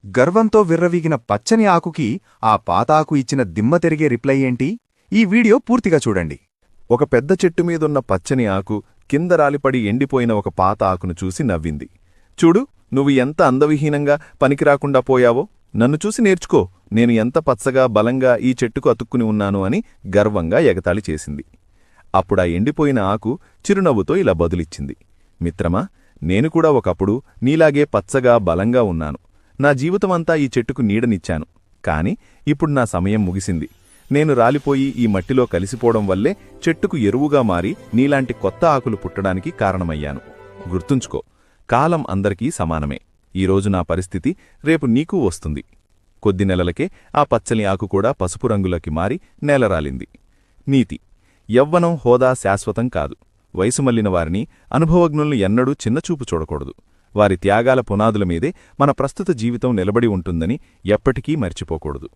గర్వంతో విర్రవీగిన పచ్చని ఆకుకి ఆ పాత ఆకు ఇచ్చిన దిమ్మ తిరిగే రిప్లై ఏంటి? ఈ వీడియో పూర్తిగా చూడండి. ఒక పెద్ద చెట్టుమీదున్న పచ్చని ఆకు కింద రాలిపడి ఎండిపోయిన ఒక పాత ఆకును చూసి నవ్వింది. చూడు, నువ్వు ఎంత అందవిహీనంగా పనికిరాకుండా పోయావో. నన్ను చూసి నేర్చుకో. నేను ఎంత పచ్చగా బలంగా ఈ చెట్టుకు అతుక్కుని ఉన్నాను అని గర్వంగా ఎగతాళి చేసింది. అప్పుడా ఎండిపోయిన ఆకు చిరునవ్వుతో ఇలా బదులిచ్చింది. మిత్రమా, నేను కూడా ఒకప్పుడు నీలాగే పచ్చగా బలంగా ఉన్నాను. నా జీవితమంతా ఈ చెట్టుకు నీడనిచ్చాను. కాని ఇప్పుడు నా సమయం ముగిసింది. నేను రాలిపోయి ఈ మట్టిలో కలిసిపోవడం వల్లే చెట్టుకు ఎరువుగా మారి నీలాంటి కొత్త ఆకులు పుట్టడానికి కారణమయ్యాను. గుర్తుంచుకో, కాలం అందరికీ సమానమే. ఈరోజు నా పరిస్థితి రేపు నీకూ వస్తుంది. కొద్ది నెలలకే ఆ పచ్చని ఆకు కూడా పసుపు రంగులోకి మారి నేలరాలింది. నీతి: యవ్వనం, హోదా శాశ్వతం కాదు. వయసుమల్లిన వారిని, అనుభవజ్ఞులను ఎన్నడూ చిన్నచూపు చూడకూడదు. వారి త్యాగాల పునాదుల మీదే మన ప్రస్తుత జీవితం నిలబడి ఉంటుందని ఎప్పటికీ మర్చిపోకూడదు.